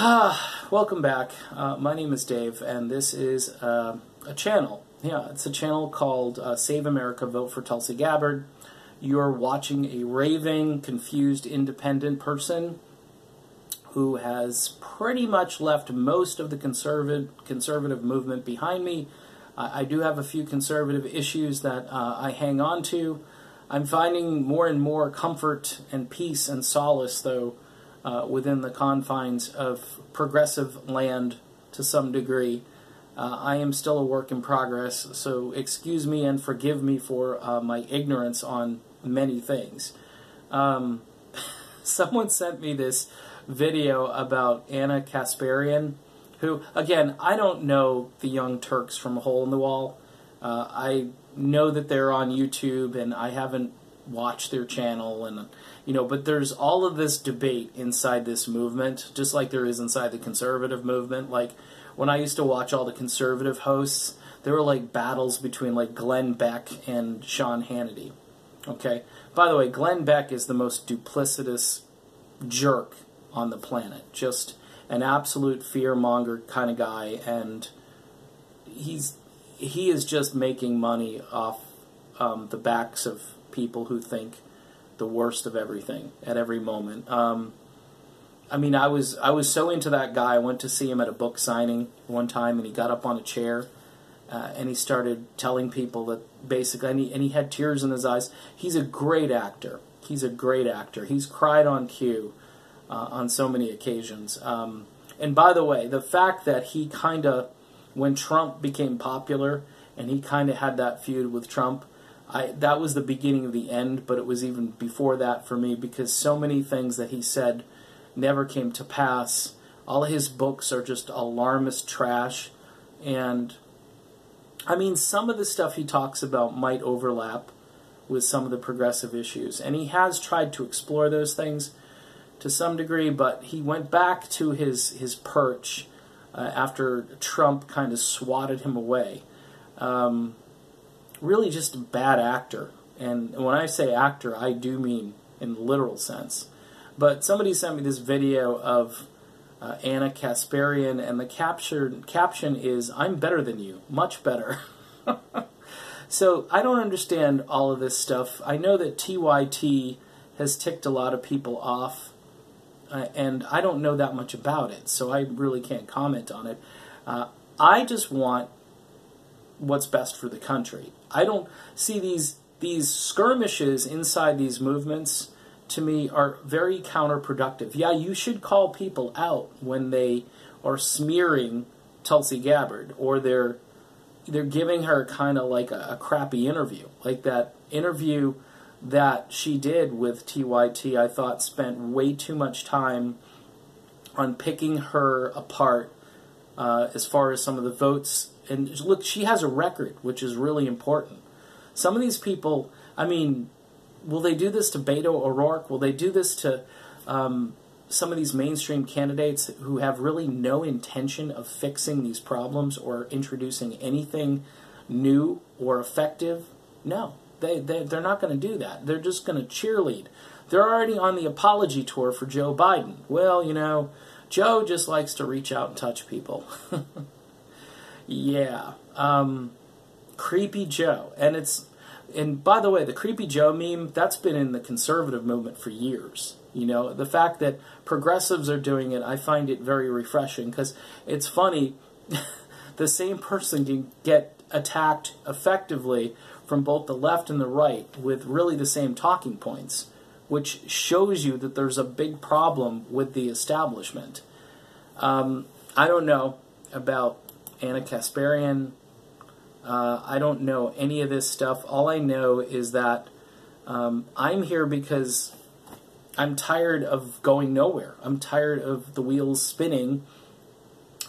Welcome back. My name is Dave, and this is a channel. Yeah, it's a channel called Save America, Vote for Tulsi Gabbard. You're watching a raving, confused, independent person who has pretty much left most of the conservative movement behind me. I do have a few conservative issues that I hang on to. I'm finding more and more comfort and peace and solace, though, within the confines of progressive land to some degree. I am still a work in progress, so excuse me and forgive me for my ignorance on many things. Someone sent me this video about Anna Kasparian, who, again, I don't know the Young Turks from a hole in the wall. I know that they're on YouTube, and I haven't watched their channel, and but there's all of this debate inside this movement, just like there is inside the conservative movement. Like, when I used to watch all the conservative hosts, there were like battles between like Glenn Beck and Sean Hannity. Okay? By the way, Glenn Beck is the most duplicitous jerk on the planet. Just an absolute fear-monger kind of guy, and he is just making money off the backs of people who think the worst of everything at every moment. I mean, I was so into that guy. I went to see him at a book signing one time, and he got up on a chair and he started telling people that basically, and he had tears in his eyes. He's a great actor. He's a great actor. He's cried on cue on so many occasions. And by the way, the fact that he kind of, when Trump became popular and he kind of had that feud with Trump, that was the beginning of the end, but it was even before that for me, because so many things that he said never came to pass. All of his books are just alarmist trash, and I mean, some of the stuff he talks about might overlap with some of the progressive issues, and he has tried to explore those things to some degree, but he went back to his perch after Trump kind of swatted him away. Really just a bad actor. And when I say actor, I do mean in the literal sense. But somebody sent me this video of Anna Kasparian, and the caption is, "I'm better than you, much better." So I don't understand all of this stuff. I know that TYT has ticked a lot of people off, and I don't know that much about it, so I really can't comment on it. I just want what's best for the country. I don't see these skirmishes inside these movements, to me, are very counterproductive. Yeah, you should call people out when they are smearing Tulsi Gabbard, or they're giving her kind of like a crappy interview. Like that interview that she did with TYT, I thought spent way too much time on picking her apart as far as some of the votes. And look, she has a record, which is really important. Some of these people, I mean, will they do this to Beto O'Rourke? Will they do this to some of these mainstream candidates who have really no intention of fixing these problems or introducing anything new or effective? No, they're not going to do that. They're just going to cheerlead. They're already on the apology tour for Joe Biden. Well, Joe just likes to reach out and touch people. Yeah, Creepy Joe, and by the way, the Creepy Joe meme, that's been in the conservative movement for years. The fact that progressives are doing it, I find it very refreshing, because it's funny, the same person can get attacked effectively from both the left and the right with really the same talking points, which shows you that there's a big problem with the establishment. I don't know about Anna Kasparian. I don't know any of this stuff. All I know is that I'm here because I'm tired of going nowhere. I'm tired of the wheels spinning,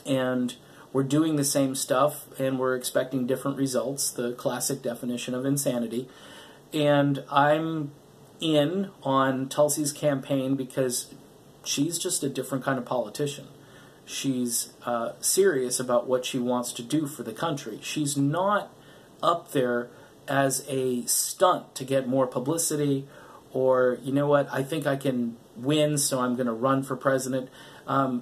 and we're doing the same stuff, and we're expecting different results, the classic definition of insanity. And I'm in on Tulsi's campaign because she's just a different kind of politician. She's serious about what she wants to do for the country. She's not up there as a stunt to get more publicity, or, you know what, I think I can win, so I'm going to run for president.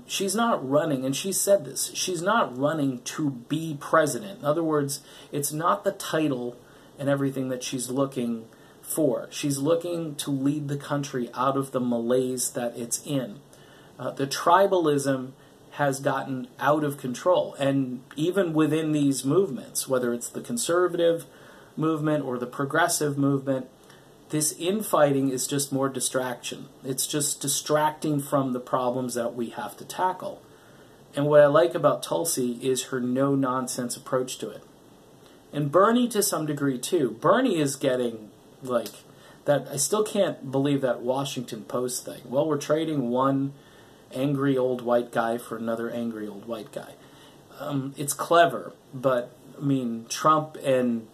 She's not running, and she said this, she's not running to be president. In other words, it's not the title and everything that she's looking for. She's looking to lead the country out of the malaise that it's in. The tribalism has gotten out of control, and even within these movements, whether it's the conservative movement or the progressive movement, this infighting is just more distraction. It's just distracting from the problems that we have to tackle. And what I like about Tulsi is her no-nonsense approach to it. And Bernie to some degree too. Bernie is getting like that. I still can't believe that Washington Post thing. Well, we're trading one angry old white guy for another angry old white guy. It's clever, but I mean, Trump and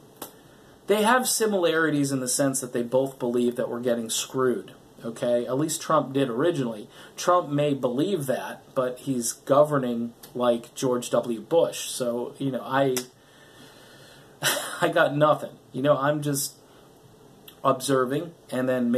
they have similarities in the sense that they both believe that we're getting screwed. Okay, at least Trump did originally. Trump may believe that, but he's governing like George W. Bush. So, you know, I got nothing. You know, I'm just observing and then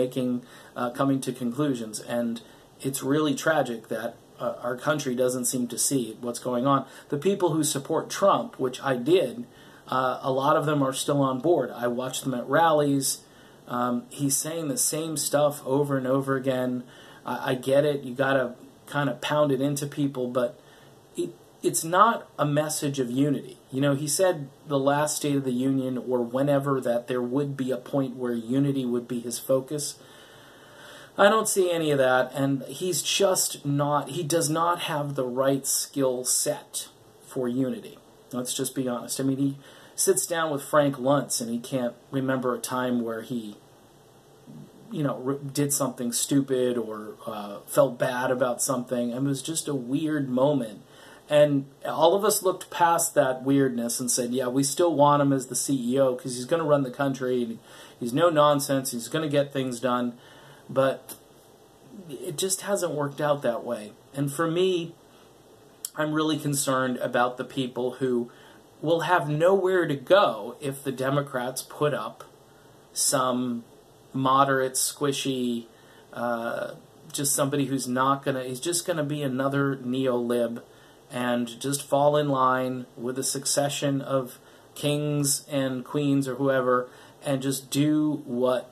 coming to conclusions. And it's really tragic that our country doesn't seem to see what's going on. The people who support Trump, which I did, a lot of them are still on board. I watched them at rallies. He's saying the same stuff over and over again. I get it. You got to kind of pound it into people, but it's not a message of unity. You know, he said the last State of the Union or whenever that there would be a point where unity would be his focus. I don't see any of that, and he's just not, he does not have the right skill set for unity. Let's just be honest. I mean, he sits down with Frank Luntz and he can't remember a time where he, you know, did something stupid or felt bad about something. And it was just a weird moment. And all of us looked past that weirdness and said, yeah, we still want him as the CEO because he's going to run the country. And he's no nonsense. He's going to get things done. But it just hasn't worked out that way. And for me, I'm really concerned about the people who will have nowhere to go if the Democrats put up some moderate, squishy, just somebody who's not going to, he's just going to be another neo-lib and just fall in line with a succession of kings and queens or whoever and just do what,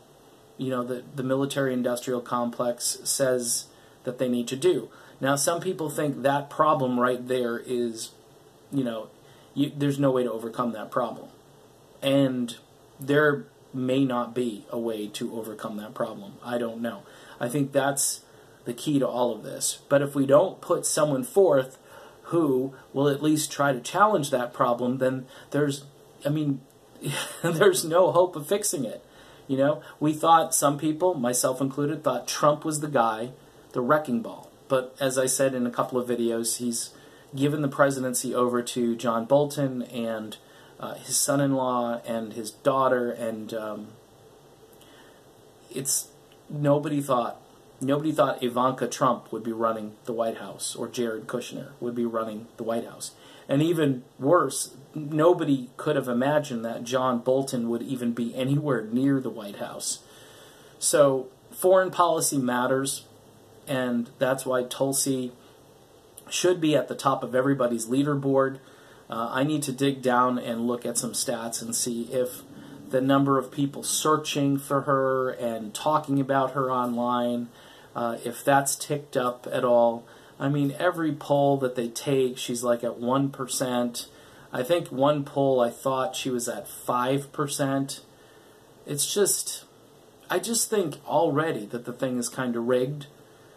you know, the military-industrial complex says that they need to do. Now, some people think that problem right there is, you know, there's no way to overcome that problem. And there may not be a way to overcome that problem. I don't know. I think that's the key to all of this. But if we don't put someone forth who will at least try to challenge that problem, then there's, I mean, there's no hope of fixing it. You know, we thought, some people, myself included, thought Trump was the guy, the wrecking ball. But as I said in a couple of videos, he's given the presidency over to John Bolton and his son-in-law and his daughter, and nobody thought Ivanka Trump would be running the White House or Jared Kushner would be running the White House. And even worse, nobody could have imagined that John Bolton would even be anywhere near the White House. So foreign policy matters, and that's why Tulsi should be at the top of everybody's leaderboard. I need to dig down and look at some stats and see if the number of people searching for her and talking about her online, if that's ticked up at all. I mean, every poll that they take, she's like at 1%. I think one poll I thought she was at 5%. It's just, I just think already that the thing is kind of rigged.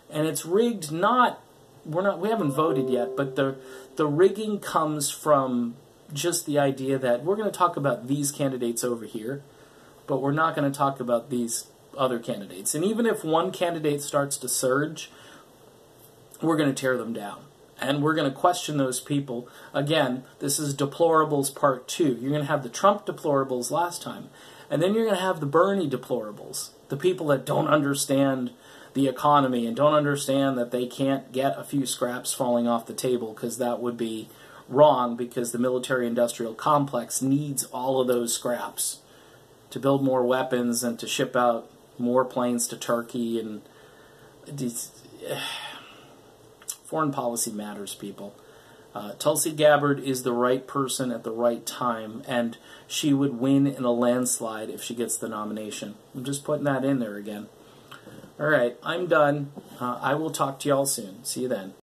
And it's rigged not, we haven't voted yet, but the rigging comes from just the idea that we're going to talk about these candidates over here, but we're not going to talk about these other candidates. And even if one candidate starts to surge, we're going to tear them down. And we're going to question those people. Again, this is deplorables part 2. You're going to have the Trump deplorables last time. And then you're going to have the Bernie deplorables. The people that don't understand the economy and don't understand that they can't get a few scraps falling off the table, because that would be wrong, because the military-industrial complex needs all of those scraps to build more weapons and to ship out more planes to Turkey. And Foreign policy matters, people. Tulsi Gabbard is the right person at the right time, and she would win in a landslide if she gets the nomination. I'm just putting that in there again. All right, I'm done. I will talk to y'all soon. See you then.